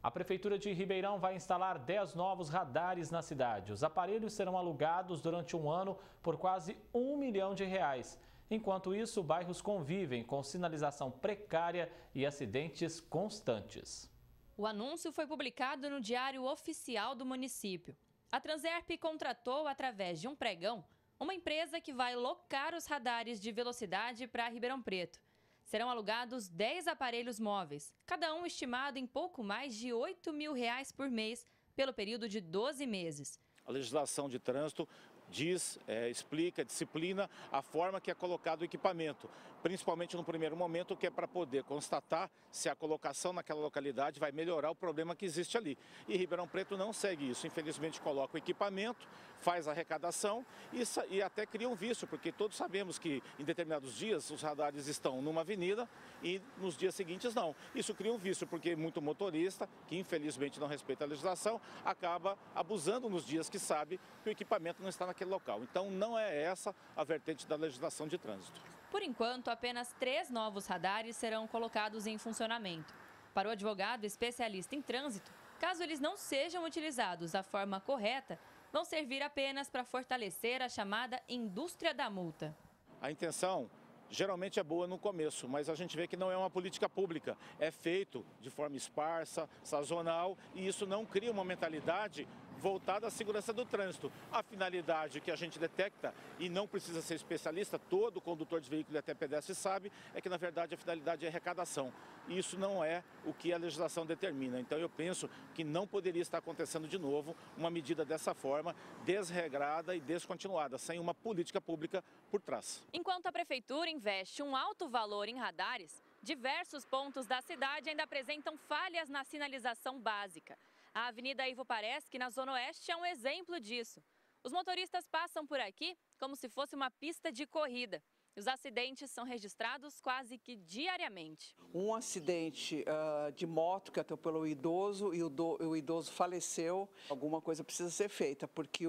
A Prefeitura de Ribeirão vai instalar 10 novos radares na cidade. Os aparelhos serão alugados durante um ano por quase R$ 1 milhão. Enquanto isso, bairros convivem com sinalização precária e acidentes constantes. O anúncio foi publicado no Diário Oficial do município. A Transerp contratou, através de um pregão, uma empresa que vai locar os radares de velocidade para Ribeirão Preto. Serão alugados 10 aparelhos móveis, cada um estimado em pouco mais de R$ 8 mil por mês, pelo período de 12 meses. A legislação de trânsito explica, disciplina a forma que é colocado o equipamento, principalmente no primeiro momento, que é para poder constatar se a colocação naquela localidade vai melhorar o problema que existe ali. E Ribeirão Preto não segue isso, infelizmente coloca o equipamento, faz a arrecadação e até cria um vício, porque todos sabemos que em determinados dias os radares estão numa avenida e nos dias seguintes não. Isso cria um vício, porque muito motorista, que infelizmente não respeita a legislação, acaba abusando nos dias que sabe que o equipamento não está naquele local. Então não é essa a vertente da legislação de trânsito. Por enquanto, apenas 3 novos radares serão colocados em funcionamento. Para o advogado especialista em trânsito, caso eles não sejam utilizados da forma correta, vão servir apenas para fortalecer a chamada indústria da multa. A intenção geralmente é boa no começo, mas a gente vê que não é uma política pública. É feito de forma esparsa, sazonal, e isso não cria uma mentalidade voltada à segurança do trânsito. A finalidade que a gente detecta, e não precisa ser especialista, todo condutor de veículo e até pedestre sabe, é que na verdade a finalidade é arrecadação. E isso não é o que a legislação determina. Então eu penso que não poderia estar acontecendo de novo uma medida dessa forma, desregrada e descontinuada, sem uma política pública por trás. Enquanto a Prefeitura investe um alto valor em radares, diversos pontos da cidade ainda apresentam falhas na sinalização básica. A Avenida Ivo Pareschi, na Zona Oeste, é um exemplo disso. Os motoristas passam por aqui como se fosse uma pista de corrida. Os acidentes são registrados quase que diariamente. Um acidente de moto que atropelou o idoso e o idoso faleceu. Alguma coisa precisa ser feita, porque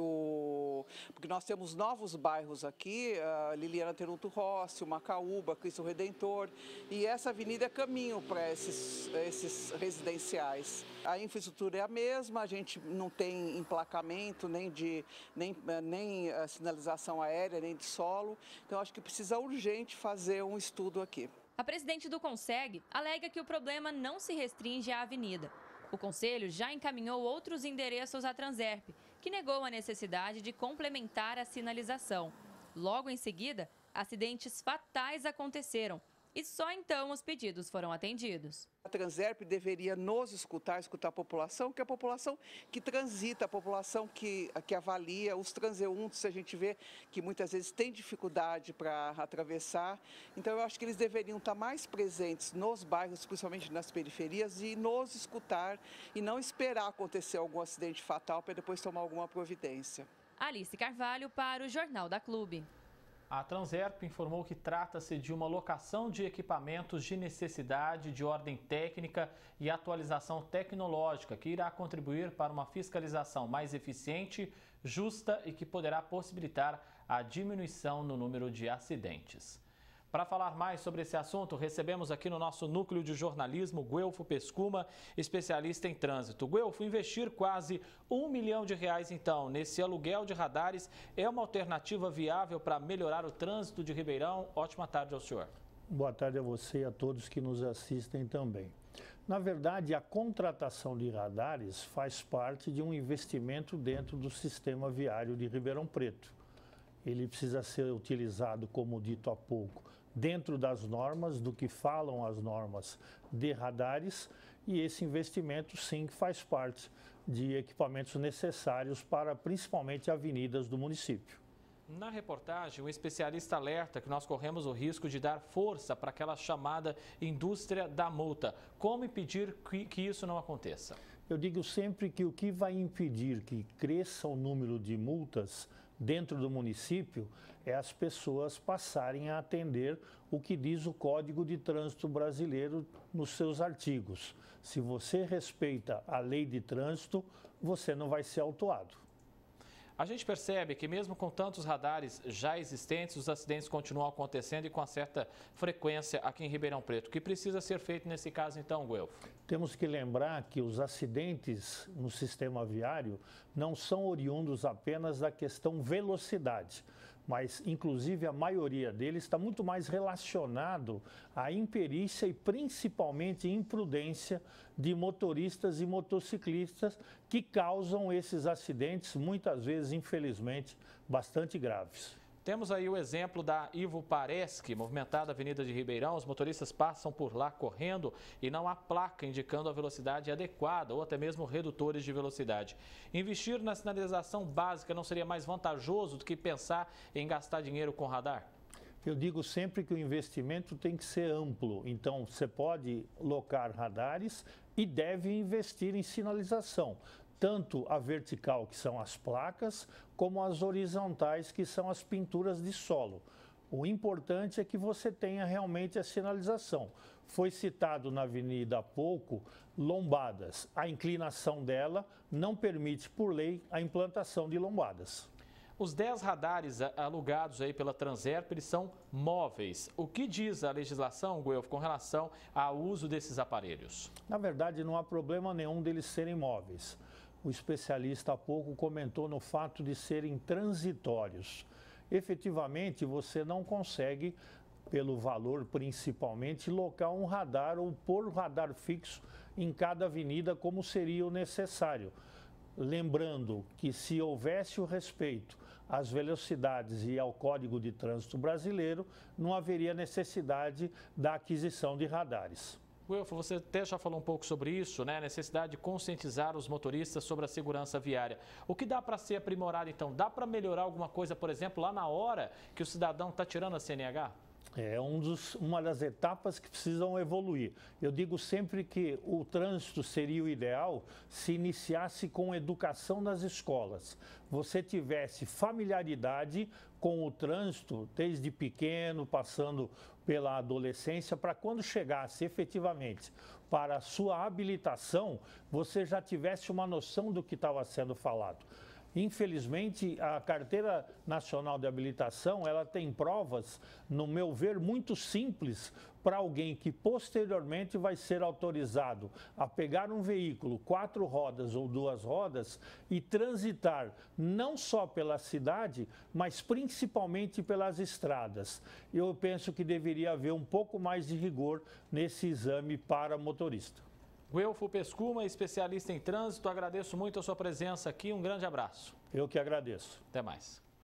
nós temos novos bairros aqui, Liliana Teruto Rossi, Macaúba, Cristo Redentor, e essa avenida é caminho para esses residenciais. A infraestrutura é a mesma, a gente não tem emplacamento, nem sinalização aérea, nem de solo, então acho que precisa urgente fazer um estudo aqui. A presidente do Conseg alega que o problema não se restringe à avenida. O Conselho já encaminhou outros endereços à Transerp, que negou a necessidade de complementar a sinalização. Logo em seguida, acidentes fatais aconteceram e só então os pedidos foram atendidos. A Transerp deveria nos escutar a população, que é a população que transita, a população que avalia, os transeuntes, a gente vê que muitas vezes tem dificuldade para atravessar. Então eu acho que eles deveriam estar mais presentes nos bairros, principalmente nas periferias, e nos escutar e não esperar acontecer algum acidente fatal para depois tomar alguma providência. Alice Carvalho para o Jornal da Clube. A Transerp informou que trata-se de uma locação de equipamentos de necessidade de ordem técnica e atualização tecnológica, que irá contribuir para uma fiscalização mais eficiente, justa e que poderá possibilitar a diminuição no número de acidentes. Para falar mais sobre esse assunto, recebemos aqui no nosso núcleo de jornalismo Guelfo Pescuma, especialista em trânsito. Guelfo, investir quase R$ 1 milhão então nesse aluguel de radares é uma alternativa viável para melhorar o trânsito de Ribeirão? Ótima tarde ao senhor. Boa tarde a você e a todos que nos assistem também. Na verdade, a contratação de radares faz parte de um investimento dentro do sistema viário de Ribeirão Preto. Ele precisa ser utilizado, como dito há pouco, dentro das normas, do que falam as normas de radares, e esse investimento sim faz parte de equipamentos necessários para principalmente avenidas do município. Na reportagem, o especialista alerta que nós corremos o risco de dar força para aquela chamada indústria da multa. Como impedir que isso não aconteça? Eu digo sempre que o que vai impedir que cresça o número de multas dentro do município é as pessoas passarem a atender o que diz o Código de Trânsito Brasileiro nos seus artigos. Se você respeita a lei de trânsito, você não vai ser autuado. A gente percebe que mesmo com tantos radares já existentes, os acidentes continuam acontecendo e com certa frequência aqui em Ribeirão Preto. O que precisa ser feito nesse caso então, Guelfo? Temos que lembrar que os acidentes no sistema viário não são oriundos apenas da questão velocidade, mas inclusive a maioria deles está muito mais relacionado à imperícia e principalmente imprudência de motoristas e motociclistas que causam esses acidentes, muitas vezes, infelizmente, bastante graves. Temos aí o exemplo da Ivo Pareschi, movimentada Avenida de Ribeirão. Os motoristas passam por lá correndo e não há placa indicando a velocidade adequada ou até mesmo redutores de velocidade. Investir na sinalização básica não seria mais vantajoso do que pensar em gastar dinheiro com radar? Eu digo sempre que o investimento tem que ser amplo, então você pode locar radares e deve investir em sinalização, tanto a vertical, que são as placas, como as horizontais, que são as pinturas de solo. O importante é que você tenha realmente a sinalização. Foi citado na avenida há pouco lombadas. A inclinação dela não permite, por lei, a implantação de lombadas. Os 10 radares alugados aí pela Transerp, eles são móveis. O que diz a legislação, Guelfo, com relação ao uso desses aparelhos? Na verdade, não há problema nenhum deles serem móveis. O especialista há pouco comentou no fato de serem transitórios. Efetivamente, você não consegue, pelo valor principalmente, locar um radar ou pôr radar fixo em cada avenida como seria o necessário. Lembrando que se houvesse o respeito às velocidades e ao Código de Trânsito Brasileiro, não haveria necessidade da aquisição de radares. Guelfo, você até já falou um pouco sobre isso, né? A necessidade de conscientizar os motoristas sobre a segurança viária. O que dá para ser aprimorado, então? Dá para melhorar alguma coisa, por exemplo, lá na hora que o cidadão está tirando a CNH? É uma das etapas que precisam evoluir. Eu digo sempre que o trânsito seria o ideal se iniciasse com educação nas escolas. Você tivesse familiaridade com o trânsito desde pequeno, passando pela adolescência, para quando chegasse efetivamente para a sua habilitação, você já tivesse uma noção do que estava sendo falado. Infelizmente, a Carteira Nacional de Habilitação, ela tem provas, no meu ver, muito simples para alguém que posteriormente vai ser autorizado a pegar um veículo, 4 rodas ou 2 rodas e transitar não só pela cidade, mas principalmente pelas estradas. Eu penso que deveria haver um pouco mais de rigor nesse exame para motorista. Guelfo Pescuma, especialista em trânsito, agradeço muito a sua presença aqui. Um grande abraço. Eu que agradeço. Até mais.